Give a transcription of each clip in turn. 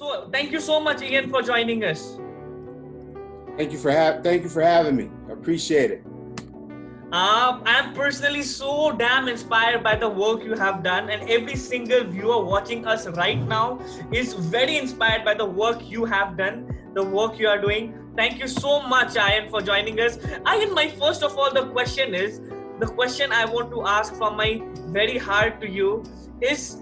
So thank you so much, Ian, for joining us. Thank you for having me. I appreciate it. I'm personally so damn inspired by the work you have done, and every single viewer watching us right now is very inspired by the work you have done, the work you are doing. Thank you so much, Ian, for joining us. Ian, my first of all, the question I want to ask from my very heart to you is,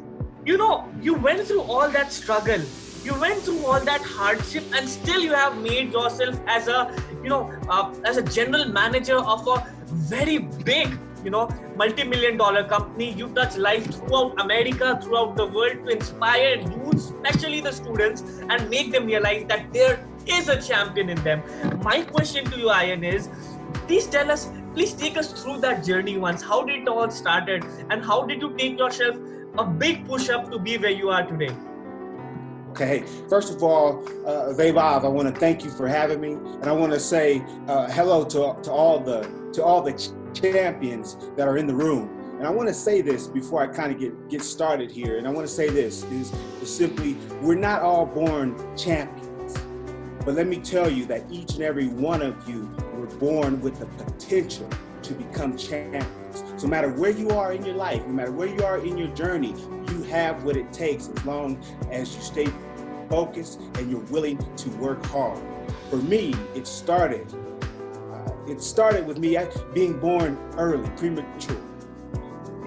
you went through all that struggle, you went through all that hardship, and still you have made yourself as a general manager of a very big, multi-million dollar company. You touch life throughout America, throughout the world, to inspire youth, especially the students, and make them realize that there is a champion in them. My question to you, Ian, is please take us through that journey once. How did it all started, and how did you take yourself a big push up to be where you are today? Okay, first of all, Vaibhav, I want to thank you for having me, and I want to say hello to all the champions that are in the room. And I want to say this before I kind of get started here. And I want to say this is simply, we're not all born champions, but let me tell you that each and every one of you were born with the potential to become champions. So no matter where you are in your life, no matter where you are in your journey, you have what it takes as long as you stay focused and you're willing to work hard. For me, it started with me being born early, premature.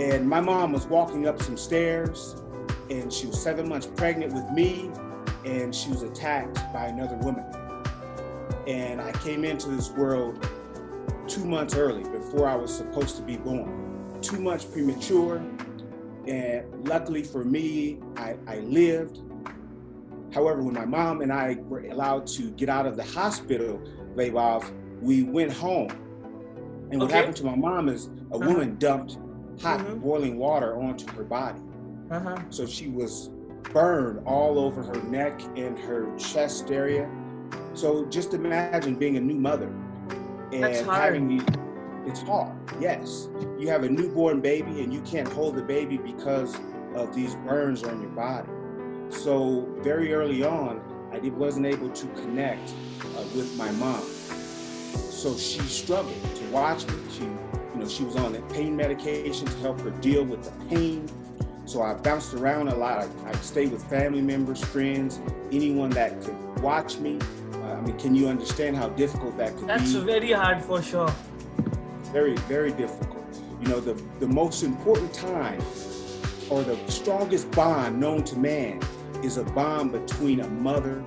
And my mom was walking up some stairs, and she was 7 months pregnant with me, and she was attacked by another woman. And I came into this world 2 months early, before I was supposed to be born. 2 months premature, and luckily for me, I lived. However, when my mom and I were allowed to get out of the hospital, Vaibhav, we went home. And what happened to my mom is a woman dumped hot boiling water onto her body. So she was burned all over her neck and her chest area. So just imagine being a new mother and having it's hard, yes. You have a newborn baby and you can't hold the baby because of these burns on your body. So very early on, I wasn't able to connect with my mom. So she struggled to watch me. She was on pain medication to help her deal with the pain. So I bounced around a lot. I stayed with family members, friends, anyone that could watch me. Can you understand how difficult that could be? That's very hard for sure. Very, very difficult. The most important time, or the strongest bond known to man, is a bond between a mother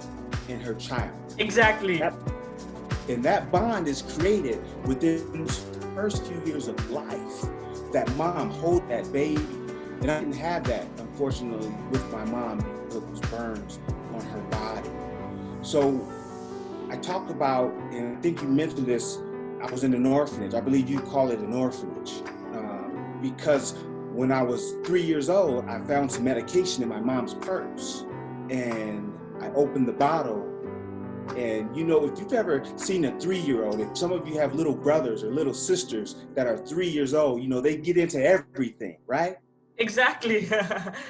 and her child. Exactly. And that bond is created within the first few years of life. That mom hold that baby. And I didn't have that, unfortunately, with my mom because of those burns on her body. So I talked about, and I think you mentioned this, I was in an orphanage. I believe you call it an orphanage. Because when I was 3 years old, I found some medication in my mom's purse. And I opened the bottle. And if you've ever seen a 3-year-old, if some of you have little brothers or little sisters that are 3 years old, they get into everything, right? Exactly.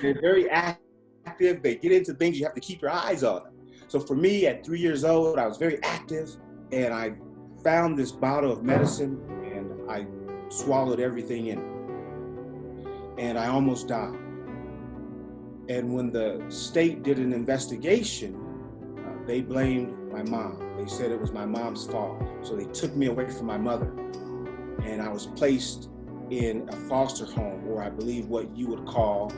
They're very active. They get into things, you have to keep your eyes on them. So for me, at 3 years old, I was very active, and I found this bottle of medicine, and I swallowed everything in it. And I almost died. And when the state did an investigation, they blamed my mom. They said it was my mom's fault. So they took me away from my mother, and I was placed in a foster home, or I believe what you would call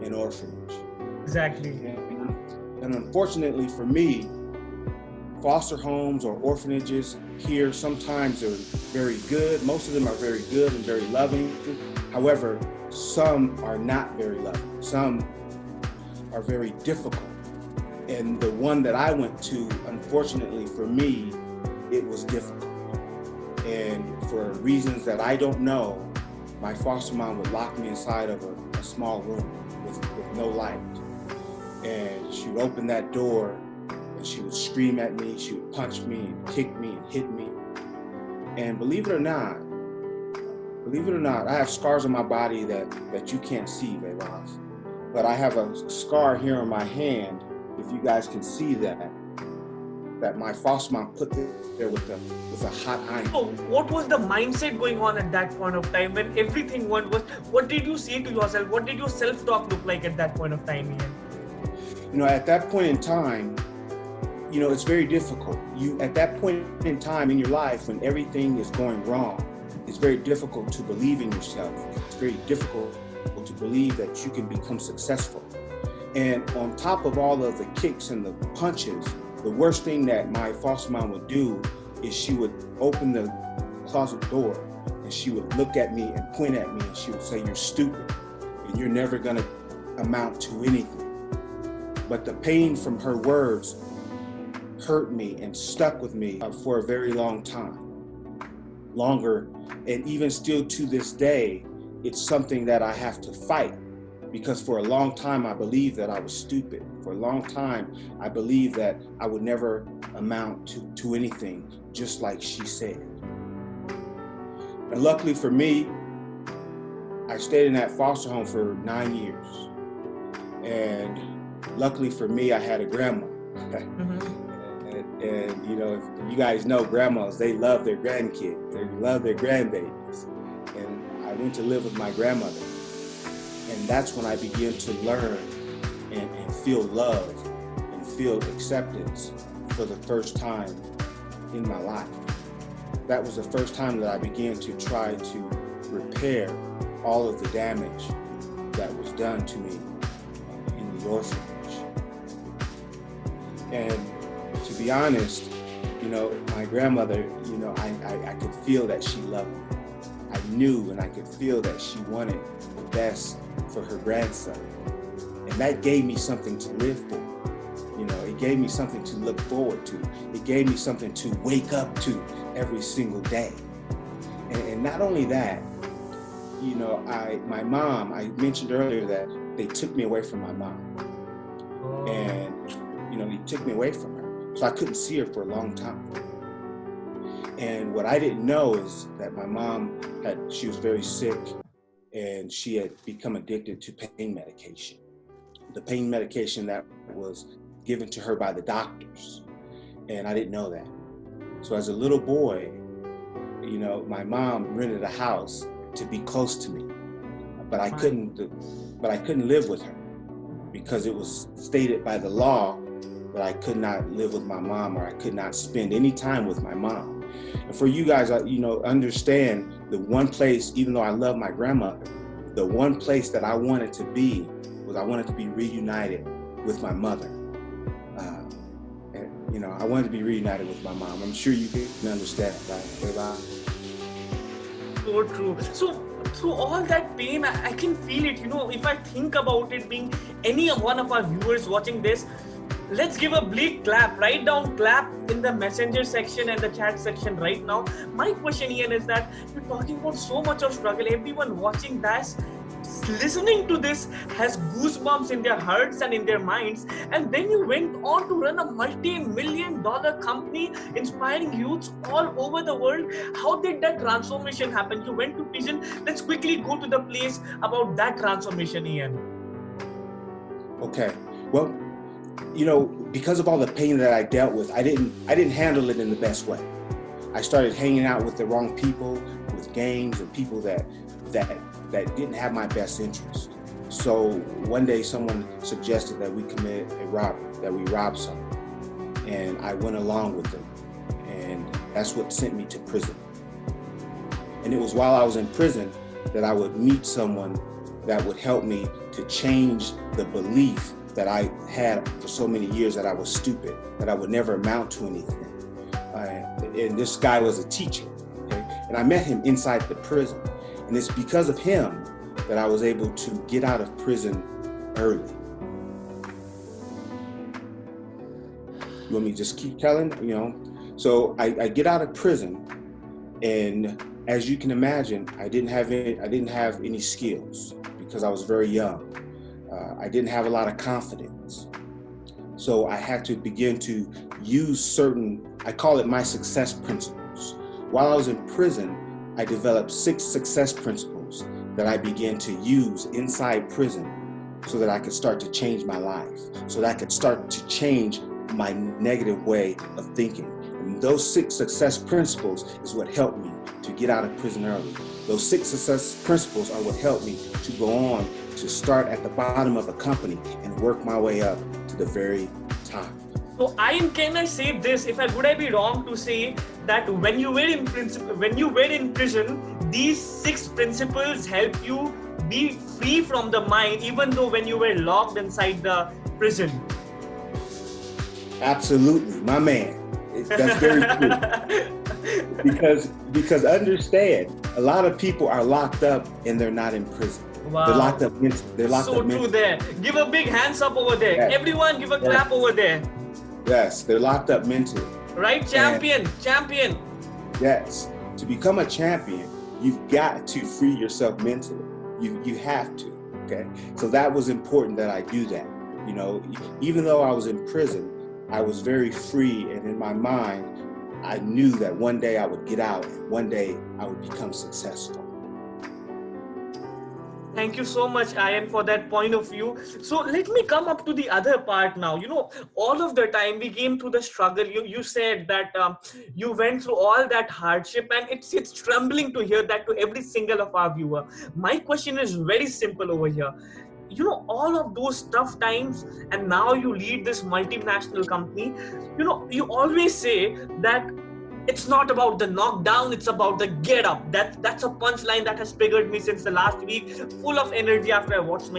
an orphanage. Exactly. And unfortunately for me, foster homes or orphanages here, sometimes they're very good. Most of them are very good and very loving. However, some are not very loving. Some are very difficult. And the one that I went to, unfortunately for me, it was difficult. And for reasons that I don't know, my foster mom would lock me inside of a small room with no light. And she would open that door and she would scream at me, she would punch me and kick me and hit me. And believe it or not, I have scars on my body that you can't see, Vaibhav. But I have a scar here on my hand if you guys can see that my foster mom put there with a hot iron. So what was the mindset going on at that point of time when everything went was? What did you say to yourself? What did your self-talk look like at that point of time, Ian? At that point in time, it's very difficult. At that point in time in your life, when everything is going wrong, it's very difficult to believe in yourself. It's very difficult to believe that you can become successful. And on top of all of the kicks and the punches, the worst thing that my foster mom would do is she would open the closet door and she would look at me and point at me and she would say, "You're stupid and you're never gonna amount to anything." But the pain from her words hurt me and stuck with me for a very long time. Longer, and even still to this day, it's something that I have to fight. Because for a long time, I believed that I was stupid. For a long time, I believed that I would never amount to anything, just like she said. And luckily for me, I stayed in that foster home for 9 years. And luckily for me, I had a grandma. And if you guys know grandmas, they love their grandkids. They love their grandbabies. And I went to live with my grandmother. And that's when I began to learn and feel love and feel acceptance for the first time in my life. That was the first time that I began to try to repair all of the damage that was done to me in the orphanage. And to be honest, my grandmother, I could feel that she loved me. I knew and I could feel that she wanted the best for her grandson. And that gave me something to live for. It gave me something to look forward to. It gave me something to wake up to every single day. And not only that, my mom, I mentioned earlier that they took me away from my mom. And, they took me away from her. So I couldn't see her for a long time. And what I didn't know is that my mom she was very sick and she had become addicted to pain medication. The pain medication that was given to her by the doctors. And I didn't know that. So as a little boy, my mom rented a house to be close to me, but I couldn't live with her because it was stated by the law that I could not live with my mom or I could not spend any time with my mom. And for you guys, understand the one place, even though I love my grandmother, the one place that I wanted to be was I wanted to be reunited with my mother. I wanted to be reunited with my mom. I'm sure you can understand, right? So true. So through all that pain, I can feel it. If I think about it being any one of our viewers watching this, let's give a big clap. Write down clap in the messenger section and the chat section right now. My question, Ian, is that you're talking about so much of struggle. Everyone watching this, listening to this, has goosebumps in their hearts and in their minds. And then you went on to run a multi-million-dollar company inspiring youths all over the world. How did that transformation happen? You went to prison. Let's quickly go to the place about that transformation, Ian. Okay. Well, because of all the pain that I dealt with, I didn't handle it in the best way. I started hanging out with the wrong people, with gangs and people that didn't have my best interest. So one day someone suggested that we commit a robbery, that we rob someone. And I went along with them. And that's what sent me to prison. And it was while I was in prison that I would meet someone that would help me to change the belief that I had for so many years that I was stupid, that I would never amount to anything. And this guy was a teacher, okay? And I met him inside the prison. And it's because of him that I was able to get out of prison early. You want me to just keep telling, So I get out of prison, and as you can imagine, I didn't have any skills because I was very young. I didn't have a lot of confidence. So I had to begin to use I call it my success principles. While I was in prison, I developed 6 success principles that I began to use inside prison so that I could start to change my life, so that I could start to change my negative way of thinking. And those 6 success principles is what helped me to get out of prison early. Those 6 success principles are what helped me to go on to start at the bottom of a company and work my way up to the very top. So can I say this? Would I be wrong to say that when you were in prison, these 6 principles help you be free from the mind, even though when you were locked inside the prison? Absolutely, my man. That's very true. Because understand, a lot of people are locked up and they're not in prison. Wow. They're locked up mentally. They're locked so up mentally. True there. Give a big hands up over there. Yes. Everyone give a clap over there. Yes, they're locked up mentally. Right, champion. Yes, to become a champion, you've got to free yourself mentally. You have to, okay? So that was important that I do that. You know, even though I was in prison, I was very free, and in my mind, I knew that one day I would get out, and one day I would become successful. Thank you so much, Ian, for that point of view. So let me come up to the other part now. You know, all of the time we came through the struggle. You said that you went through all that hardship, and it's trembling to hear that to every single of our viewer. My question is very simple over here. You know, all of those tough times, and now you lead this multinational company. You know, you always say that it's not about the knockdown, it's about the get up. That's a punchline that has triggered me since the last week, full of energy after I watched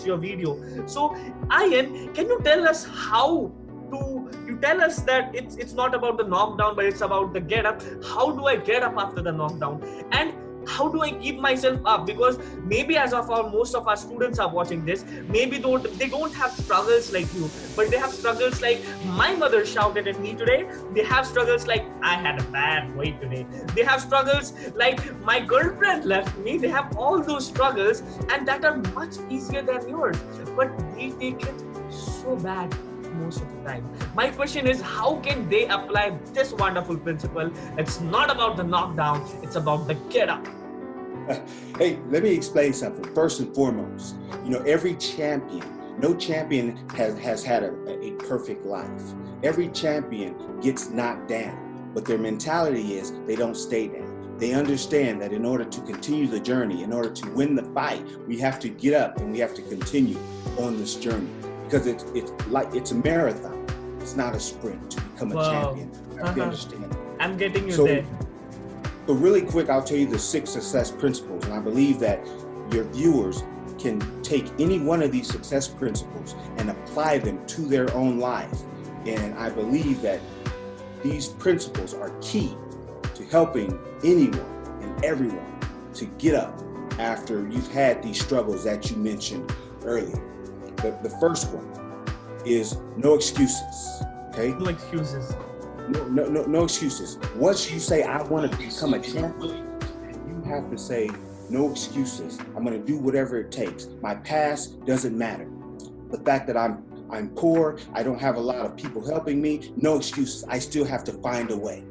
your video. So, Ian, can you tell us you tell us that it's not about the knockdown, but it's about the get up. How do I get up after the knockdown? And how do I keep myself up? Because maybe most of our students are watching this, maybe they don't have struggles like you, but they have struggles like my mother shouted at me today. They have struggles like I had a bad weight today. They have struggles like my girlfriend left me. They have all those struggles, and that are much easier than yours, but they take it so bad most of the time. My question is, how can they apply this wonderful principle? It's not about the knockdown, it's about the get up. Hey, let me explain something. First and foremost, you know, every champion, no champion has had a perfect life. Every champion gets knocked down, but their mentality is they don't stay down. They understand that in order to continue the journey, in order to win the fight, we have to get up and we have to continue on this journey. Because it's a marathon. It's not a sprint to become a champion. You have to understand that. I'm getting you there. So really quick, I'll tell you the 6 success principles, and I believe that your viewers can take any one of these success principles and apply them to their own life. And I believe that these principles are key to helping anyone and everyone to get up after you've had these struggles that you mentioned earlier. The first one is no excuses, okay? No excuses. No excuses. Once you say, I want to become a champion, you have to say, no excuses. I'm going to do whatever it takes. My past doesn't matter. The fact that I'm poor, I don't have a lot of people helping me, no excuses. I still have to find a way.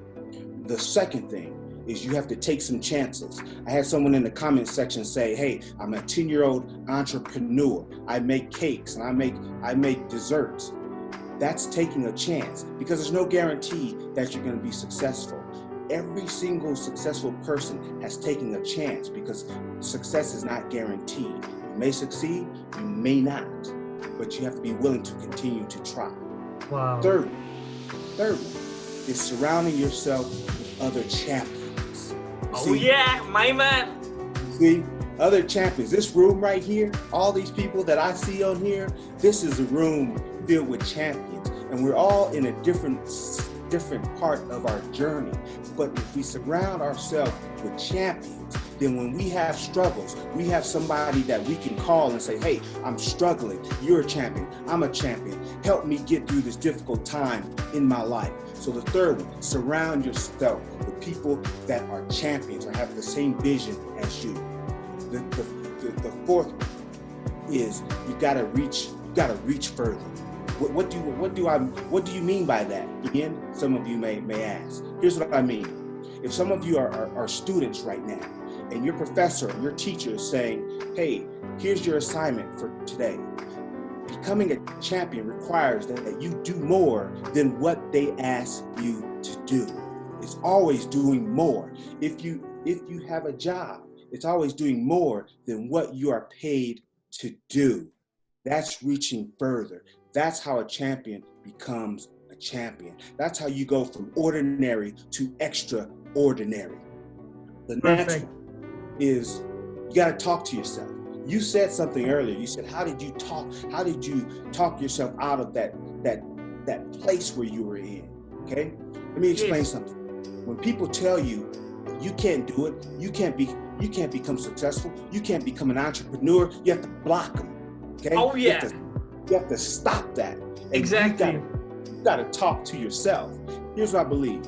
The second thing is you have to take some chances. I had someone in the comment section say, hey, I'm a 10-year-old entrepreneur. I make cakes and I make desserts. That's taking a chance, because there's no guarantee that you're going to be successful. Every single successful person has taken a chance, because success is not guaranteed. You may succeed, you may not, but you have to be willing to continue to try. Wow. Third one is surrounding yourself with other champions. Yeah, my man. See, other champions. This room right here, all these people that I see on here, this is a room filled with champions, and we're all in a different part of our journey. But if we surround ourselves with champions, then when we have struggles, we have somebody that we can call and say, hey, I'm struggling. You're a champion. I'm a champion. Help me get through this difficult time in my life. So the third one, surround yourself with people that are champions or have the same vision as you. The fourth one is you gotta reach further. What do you mean by that? Again, some of you may ask. Here's what I mean. If some of you are students right now, and your professor, your teacher is saying, hey, here's your assignment for today. Becoming a champion requires that you do more than what they ask you to do. It's always doing more. If you have a job, it's always doing more than what you are paid to do. That's reaching further. That's how a champion becomes a champion. That's how you go from ordinary to extraordinary. The next one is you got to talk to yourself. You said something earlier. You said, how did you talk yourself out of that place where you were in? Okay? Let me explain something. When people tell you you can't do it, you can't become successful, you can't become an entrepreneur, you have to block them. Okay? Oh yeah. You have to stop that. And exactly. You got to talk to yourself. Here's what I believe.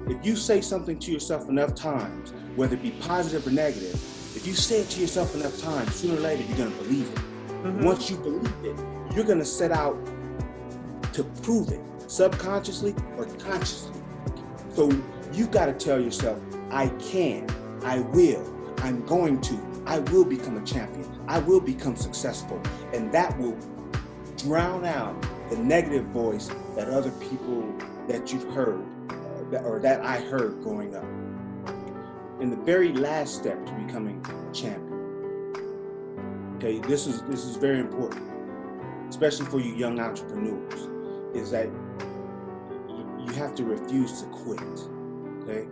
If you say something to yourself enough times, whether it be positive or negative, if you say it to yourself enough times, sooner or later you're going to believe it. Mm-hmm. Once you believe it, you're going to set out to prove it, subconsciously or consciously. So you got to tell yourself, I can, I will, I'm going to, I will become a champion, I will become successful, and that will drown out the negative voice that other people that you've heard or that I heard growing up. And the very last step to becoming a champion, okay, this is very important, especially for you young entrepreneurs, is that you have to refuse to quit, okay?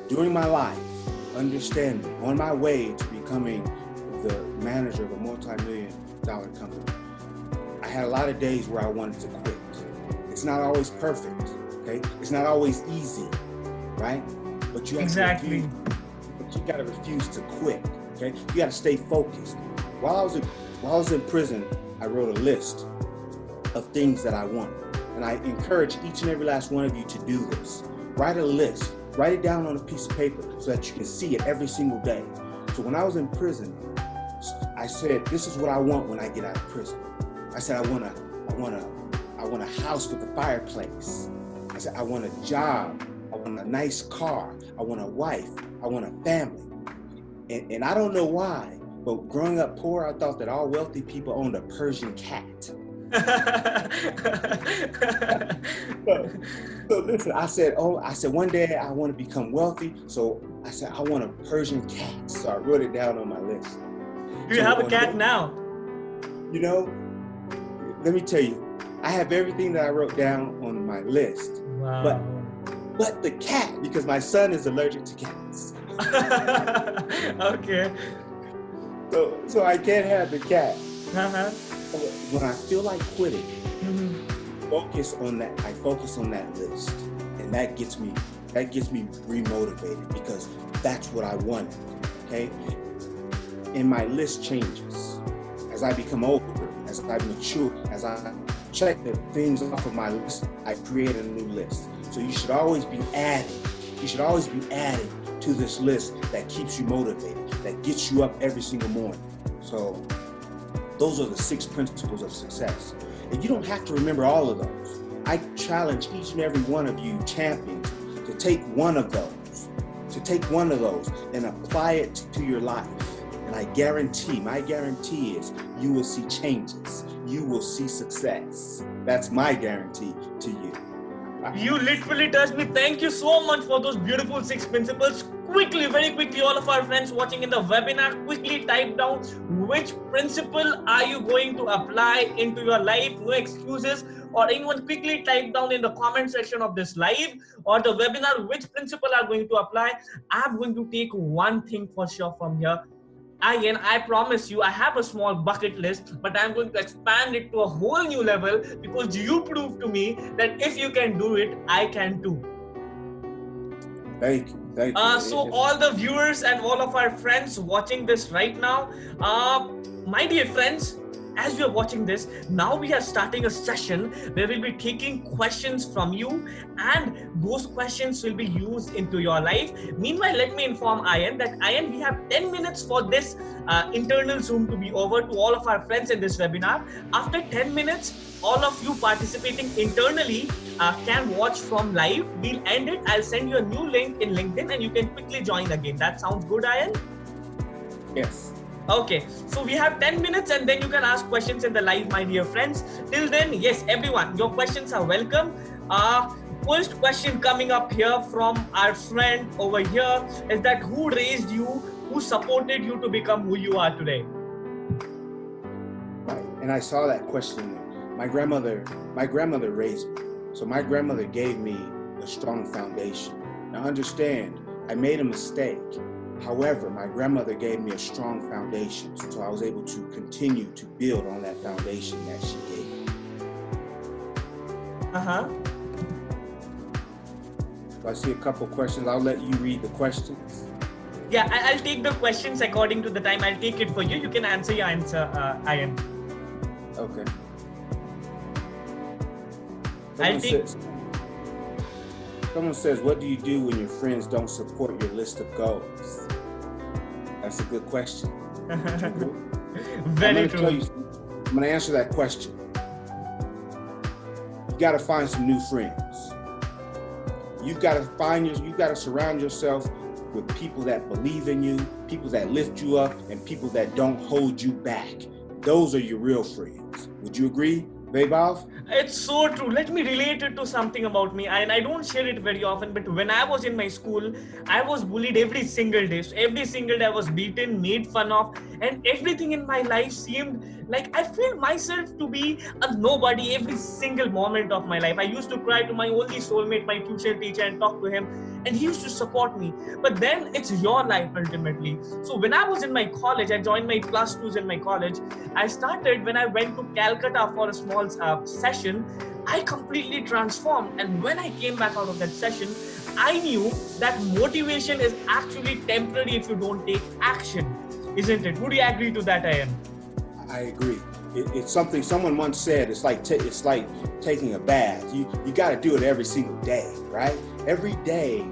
During my life, understanding, on my way to becoming the manager of a multi-million-dollar company, I had a lot of days where I wanted to quit. It's not always perfect, okay? It's not always easy, right? But you have to but you gotta refuse to quit, okay? You gotta stay focused. While I was in prison, I wrote a list of things that I wanted. And I encourage each and every last one of you to do this. Write a list, write it down on a piece of paper so that you can see it every single day. So when I was in prison, I said, this is what I want when I get out of prison. I said, I want a house with a fireplace. I said, I want a job. I want a nice car. I want a wife. I want a family. And I don't know why, but growing up poor, I thought that all wealthy people owned a Persian cat. So listen, I said, one day I want to become wealthy. So I said, I want a Persian cat. So I wrote it down on my list. Do you have a cat now? You know, let me tell you, I have everything that I wrote down on my list. Wow. But the cat, because my son is allergic to cats. Okay. So I can't have the cat. Uh-huh. When I feel like quitting, Mm-hmm. I focus on that list, and that gets me remotivated because that's what I wanted. Okay, and my list changes as I become older, as I mature, as I check the things off of my list. I create a new list. So you should always be adding. You should always be adding to this list that keeps you motivated, that gets you up every single morning. So those are the 6 principles of success. And you don't have to remember all of those. I challenge each and every one of you champions to take one of those, and apply it to your life. And my guarantee is you will see changes. You will see success. That's my guarantee to you. You literally touched me. Thank you so much for those beautiful 6 principles. Quickly, very quickly, all of our friends watching in the webinar, quickly type down which principle are you going to apply into your life. No excuses. Or anyone quickly type down in the comment section of this live or the webinar which principle are going to apply. I'm going to take one thing for sure from here. Again, I promise you, I have a small bucket list, but I'm going to expand it to a whole new level because you proved to me that if you can do it, I can too. Thank you. So all the viewers and all of our friends watching this right now, my dear friends, as you're watching this, now we are starting a session where we'll be taking questions from you, and those questions will be used into your life. Meanwhile, let me inform Ian that we have 10 minutes for this internal Zoom to be over to all of our friends in this webinar. After 10 minutes, all of you participating internally can watch from live. We'll end it. I'll send you a new link in LinkedIn and you can quickly join again. That sounds good, Ian? Yes. Okay, so we have 10 minutes and then you can ask questions in the live, my dear friends. Till then, yes, everyone, your questions are welcome. First question coming up here from our friend over here is that who raised you, who supported you to become who you are today? Right. And I saw that question. My grandmother raised me. So my grandmother gave me a strong foundation. Now understand, I made a mistake. However, my grandmother gave me a strong foundation, so I was able to continue to build on that foundation that she gave me. So I see a couple questions. I'll let you read the questions. Yeah, I'll take the questions according to the time. I'll take it for you. You can answer your answer, Ian. Okay. Someone says, what do you do when your friends don't support your list of goals? That's a good question. Very true. I'm going to answer that question. You got to find some new friends. You've got to surround yourself with people that believe in you, people that lift you up, and people that don't hold you back. Those are your real friends. Would you agree, Vaibhav? It's so true. Let me relate it to something about me. And I don't share it very often, but when I was in my school, I was bullied every single day. So every single day I was beaten, made fun of, and everything in my life seemed like I felt myself to be a nobody every single moment of my life. I used to cry to my only soulmate, my tuition teacher, and talk to him, and he used to support me. But then it's your life ultimately. So when I was in my college, I joined my +2s in my college. I started when I went to Calcutta for a small session. I completely transformed, and when I came back out of that session, I knew that motivation is actually temporary if you don't take action, isn't it? Would you agree to that, Ian? I agree. It's something someone once said. It's like taking a bath. You got to do it every single day, right? Every day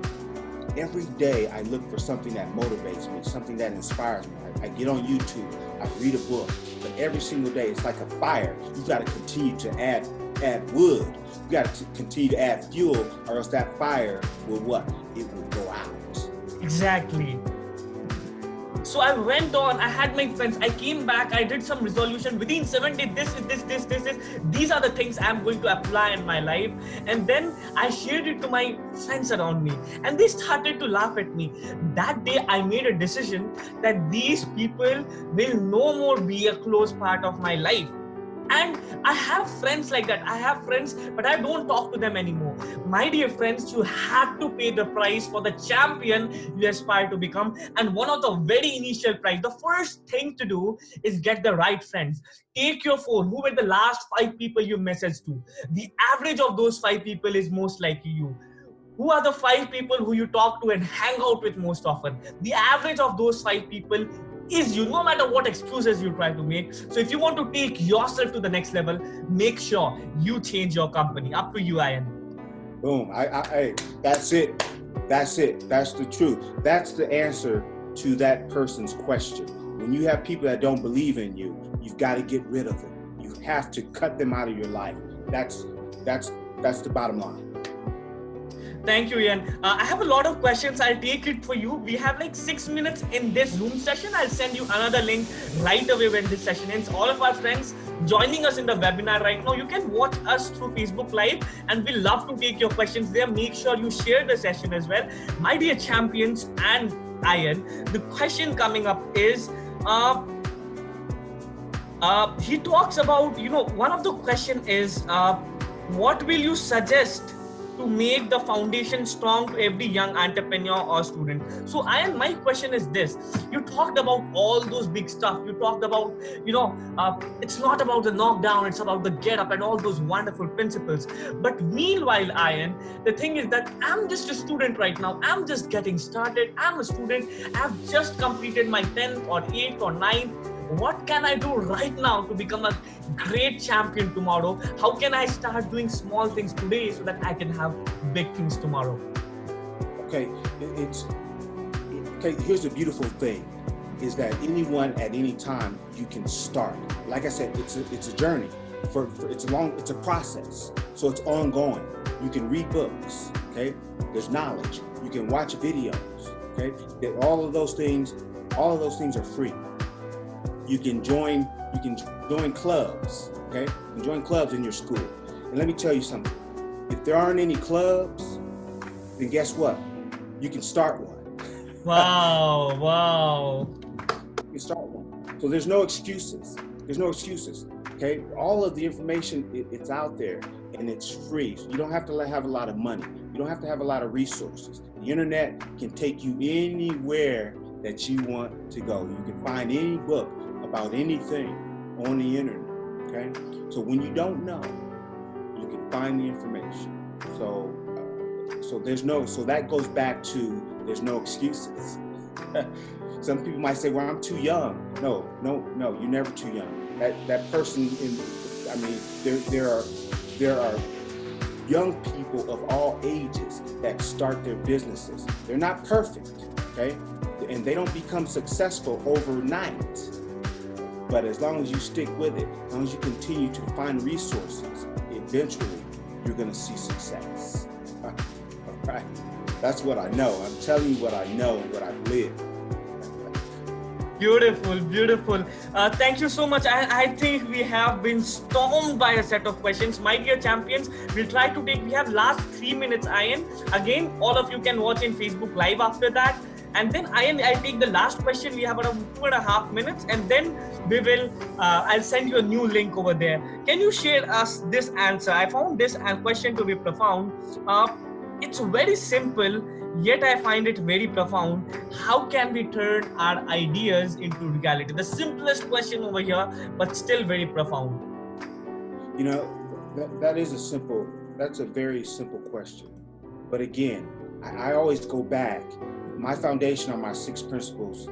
I look for something that motivates me, something that inspires me. I get on YouTube, I read a book, but every single day it's like a fire. You got to continue to add wood. You got to continue to add fuel, or else that fire will what? It will go out. Exactly. So I went on, I had my friends, I came back, I did some resolution within 7 days, these are the things I'm going to apply in my life. And then I shared it to my friends around me and they started to laugh at me. That day I made a decision that these people will no more be a close part of my life. And I have friends like that. I have friends, but I don't talk to them anymore. My dear friends, you have to pay the price for the champion you aspire to become. And one of the very initial price, the first thing to do is get the right friends. Take your phone. Who were the last 5 people you messaged to? The average of those 5 people is most likely you. Who are the 5 people who you talk to and hang out with most often? The average of those 5 people is you, no matter what excuses you try to make. So if you want to take yourself to the next level, make sure you change your company. Up to you, Ian. Boom. That's it. That's it. That's the truth. That's the answer to that person's question. When you have people that don't believe in you, you've got to get rid of them. You have to cut them out of your life. That's the bottom line. Thank you, Ian. I have a lot of questions. I'll take it for you. We have like 6 minutes in this Zoom session. I'll send you another link right away when this session ends. All of our friends joining us in the webinar right now, you can watch us through Facebook Live and we'll love to take your questions there. Make sure you share the session as well. My dear champions and Ian, the question coming up is, he talks about, one of the question is, what will you suggest to make the foundation strong to every young entrepreneur or student? So Ian, my question is this. You talked about all those big stuff. You talked about, it's not about the knockdown, it's about the get up and all those wonderful principles. But meanwhile, Ian, the thing is that I'm just a student right now. I'm just getting started. I'm a student. I've just completed my 10th or 8th or 9th. what can I do right now to become a great champion tomorrow? How can I start doing small things today so that I can have big things tomorrow? Okay, here's the beautiful thing, is that anyone at any time you can start. Like I said, it's a journey. It's a process. So it's ongoing. You can read books, okay? There's knowledge. You can watch videos, okay? All of those things are free. You can join clubs, okay? You can join clubs in your school. And let me tell you something. If there aren't any clubs, then guess what? You can start one. Wow. You can start one. So there's no excuses. Okay? All of the information, it's out there and it's free. So you don't have to have a lot of money. You don't have to have a lot of resources. The internet can take you anywhere that you want to go. You can find any book about anything on the internet, okay? So when you don't know, you can find the information. So that goes back to there's no excuses. Some people might say, well, I'm too young. No, you're never too young. That person, there are young people of all ages that start their businesses. They're not perfect, okay? And they don't become successful overnight. But as long as you stick with it, as long as you continue to find resources, eventually you're gonna see success. All right? That's what I know. I'm telling you what I know and what I've lived. Beautiful. Thank you so much. I think we have been stormed by a set of questions. My dear champions, we have last 3 minutes, Ian. Again, all of you can watch in Facebook Live after that. And then I'll take the last question. We have around 2.5 minutes, and then we will, I'll send you a new link over there. Can you share us this answer? I found this question to be profound. It's very simple, yet I find it very profound. How can we turn our ideas into reality? The simplest question over here, but still very profound. You know, that's a very simple question. But again, I always go back. My foundation are my 6 principles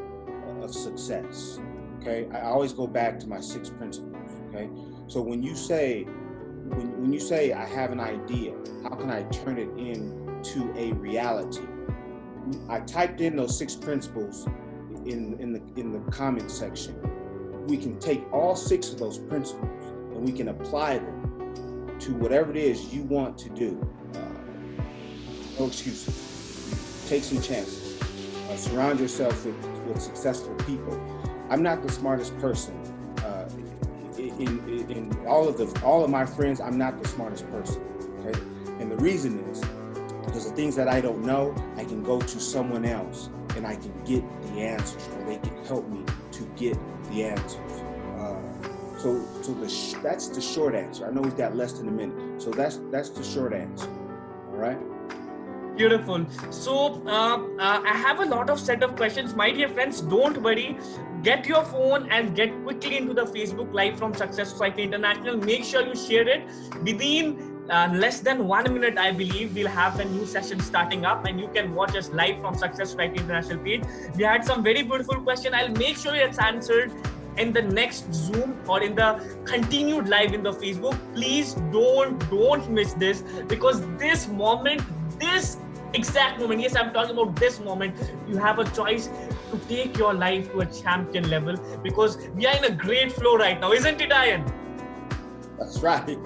of success, okay? I always go back to my 6 principles, okay? So when you say I have an idea, how can I turn it into a reality? I typed in those 6 principles in the comment section. We can take all 6 of those principles and we can apply them to whatever it is you want to do. No excuses. Take some chances. Surround yourself with successful people. I'm not the smartest person. In all of my friends, I'm not the smartest person. Okay? And the reason is because the things that I don't know, I can go to someone else and I can get the answers, or they can help me to get the answers. That's the short answer. I know we've got less than a minute, so that's the short answer. All right. Beautiful. So I have a lot of set of questions. My dear friends, don't worry. Get your phone and get quickly into the Facebook Live from Success Society International. Make sure you share it. Within less than 1 minute, I believe, we'll have a new session starting up and you can watch us live from Success Society International page. We had some very beautiful questions. I'll make sure it's answered in the next Zoom or in the continued live in the Facebook. Please don't miss this, because this moment, this exact moment, yes, I'm talking about this moment, you have a choice to take your life to a champion level, because we are in a great flow right now, isn't it, Ian? That's right.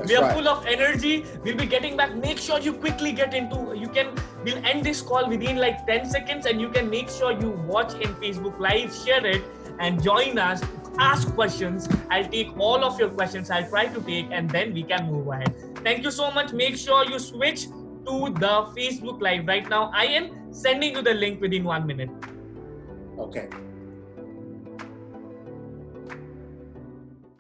We are full of energy. We'll be getting back. Make sure you quickly get into, we'll end this call within like 10 seconds, and you can make sure you watch in Facebook Live, share it and join us, ask questions. I'll take all of your questions. I'll try to take, and then we can move ahead. Thank you so much. Make sure you switch to the Facebook Live right now. I am sending you the link within 1 minute. Okay.